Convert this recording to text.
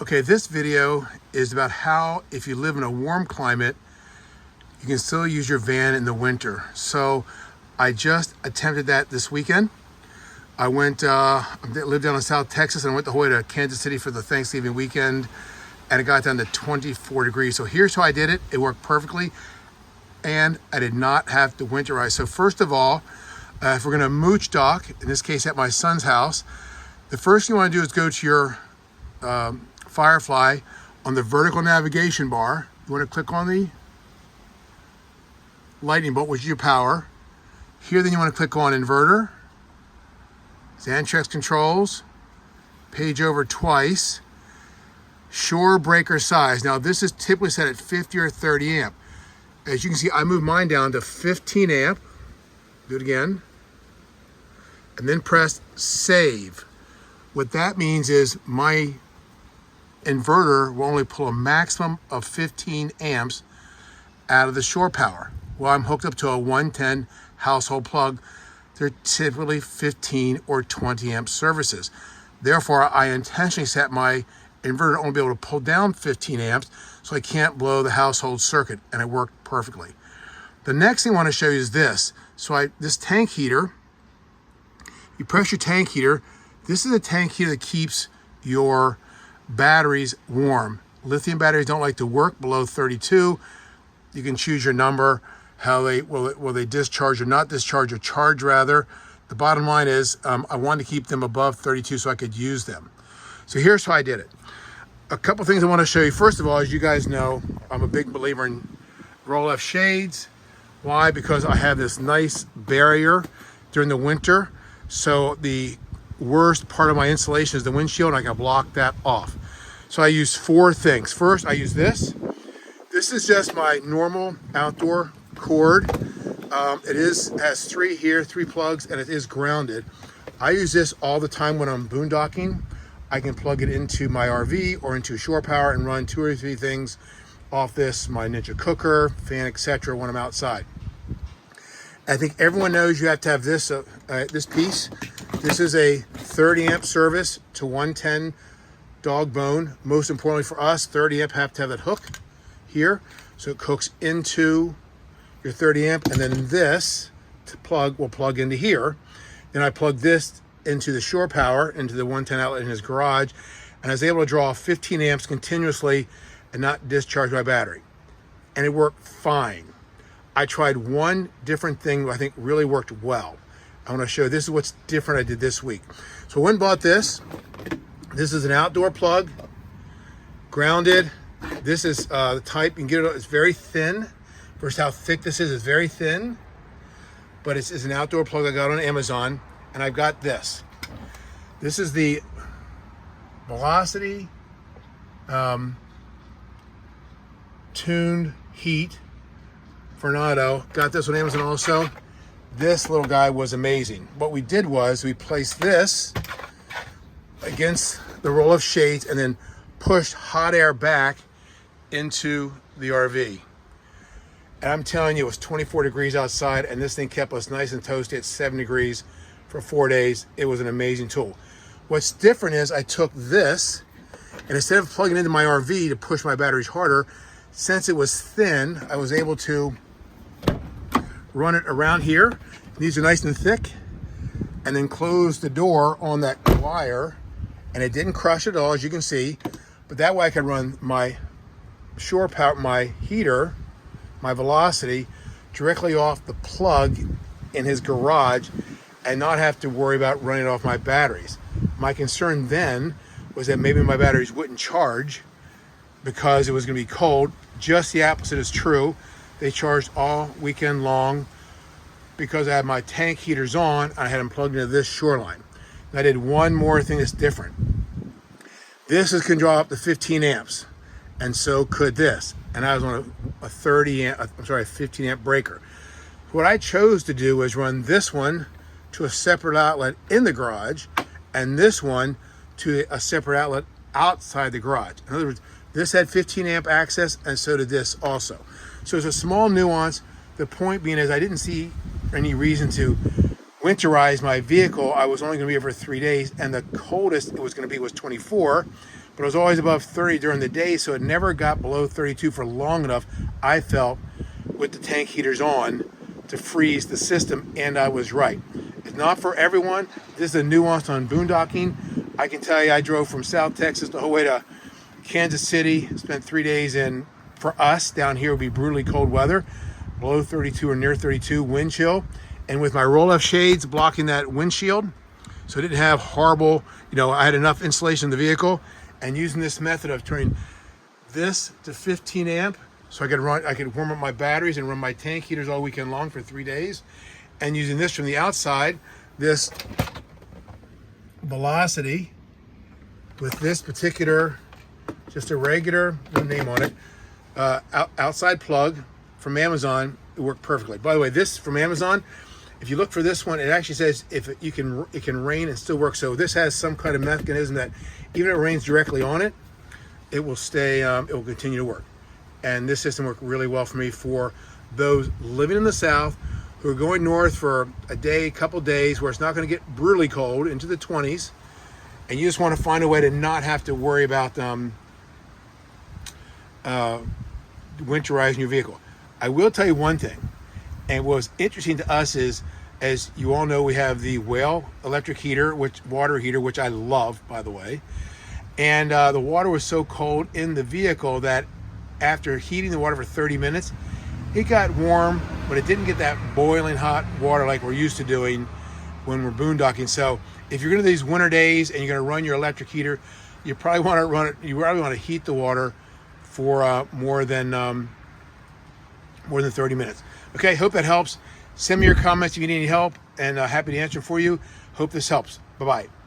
Okay, this video is about how, if you live in a warm climate, you can still use your van in the winter. So I just attempted that this weekend. I lived down in South Texas and I went the whole way to Kansas City for the Thanksgiving weekend, and it got down to 24 degrees. So here's how I did it. It worked perfectly, and I did not have to winterize. So first of all, if we're gonna mooch dock, in this case at my son's house, the first thing you wanna do is go to your Firefly on the vertical navigation bar. You want to click on the lightning bolt, which is your power. Here, then you want to click on inverter, Xantrex controls, page over twice, shore breaker size. Now this is typically set at 50 or 30 amp. As you can see, I moved mine down to 15 amp. Do it again. And then press save. What that means is my inverter will only pull a maximum of 15 amps out of the shore power. Well, I'm hooked up to a 110 household plug. They're typically 15 or 20 amp services. Therefore, I intentionally set my inverter to only be able to pull down 15 amps so I can't blow the household circuit, and it worked perfectly. The next thing I want to show you is this. This tank heater, you press your tank heater. This is a tank heater that keeps your batteries warm. Lithium batteries don't like to work below 32. You can choose your number, how they will they discharge or not discharge, or charge rather. The bottom line is I wanted to keep them above 32 so I could use them. So here's how I did it. A couple things I want to show you. First of all, as you guys know, I'm a big believer in roll-off shades. Why? Because I have this nice barrier during the winter. So the worst part of my insulation is the windshield, and I can block that off. So I use four things. First, I use this. This is just my normal outdoor cord. It has three plugs, and it is grounded. I use this all the time when I'm boondocking. I can plug it into my RV or into shore power and run 2 or 3 things off this, my Ninja cooker, fan, etc. when I'm outside. I think everyone knows you have to have this this piece. This is a 30 amp service to 110 dog bone. Most importantly for us, 30 amp have to have that hook here. So it hooks into your 30 amp, and then this will plug into here. Then I plug this into the shore power, into the 110 outlet in his garage, and I was able to draw 15 amps continuously and not discharge my battery. And it worked fine. I tried one different thing that I think really worked well. I want to show you, this is what's different I did this week. So I went and bought this. This is an outdoor plug, grounded. This is the type, you can get it, it's very thin. Versus how thick this is, it's very thin. But it's an outdoor plug I got on Amazon. And I've got this. This is the Velocity tuned heat Tornado. Got this on Amazon also. This little guy was amazing. What we did was we placed this against the roll of shades and then pushed hot air back into the RV. And I'm telling you, it was 24 degrees outside, and this thing kept us nice and toasty at 7 degrees for 4 days. It was an amazing tool. What's different is I took this, and instead of plugging into my RV to push my batteries harder, since it was thin, I was able to run it around here. These are nice and thick, and then close the door on that wire, and it didn't crush at all, as you can see. But that way I could run my shore power, my heater, my Velocity, directly off the plug in his garage and not have to worry about running off my batteries. My concern then was that maybe my batteries wouldn't charge because it was going to be cold. Just the opposite is true. They charged all weekend long because I had my tank heaters on and I had them plugged into this shoreline. And I did one more thing that's different. This can draw up to 15 amps, and so could this. And I was on a 15 amp breaker. What I chose to do was run this one to a separate outlet in the garage, and this one to a separate outlet outside the garage. In other words, this had 15 amp access, and so did this also. So it's a small nuance. The point being is I didn't see any reason to winterize my vehicle. I was only going to be here for 3 days, and the coldest it was going to be was 24, but it was always above 30 during the day, so it never got below 32 for long enough, I felt, with the tank heaters on to freeze the system, and I was right. It's not for everyone. This is a nuance on boondocking. I can tell you, I drove from South Texas the whole way to Kansas City, spent 3 days in, for us, down here would be brutally cold weather, below 32 or near 32, wind chill, and with my roll-off shades blocking that windshield, so I didn't have horrible, I had enough insulation in the vehicle, and using this method of turning this to 15 amp, so I could warm up my batteries and run my tank heaters all weekend long for 3 days, and using this from the outside, this velocity with this particular, just a regular, no name on it, outside plug from Amazon, it worked perfectly. By the way, this from Amazon, if you look for this one, it actually says it can rain and still work. So this has some kind of mechanism that even if it rains directly on it, it will stay, it will continue to work. And this system worked really well for me for those living in the South who are going north for a day, couple days, where it's not going to get brutally cold into the 20s, and you just want to find a way to not have to worry about winterizing your vehicle. I will tell you one thing, and what was interesting to us is, as you all know, we have the Whale electric heater, water heater, which I love, by the way. And the water was so cold in the vehicle that after heating the water for 30 minutes, it got warm, but it didn't get that boiling hot water like we're used to doing when we're boondocking. So if you're going to do these winter days and you're going to run your electric heater, you probably want to run it. You probably want to heat the water for more than 30 minutes. Okay, hope that helps. Send me your comments if you need any help, and happy to answer for you. Hope this helps. Bye-bye.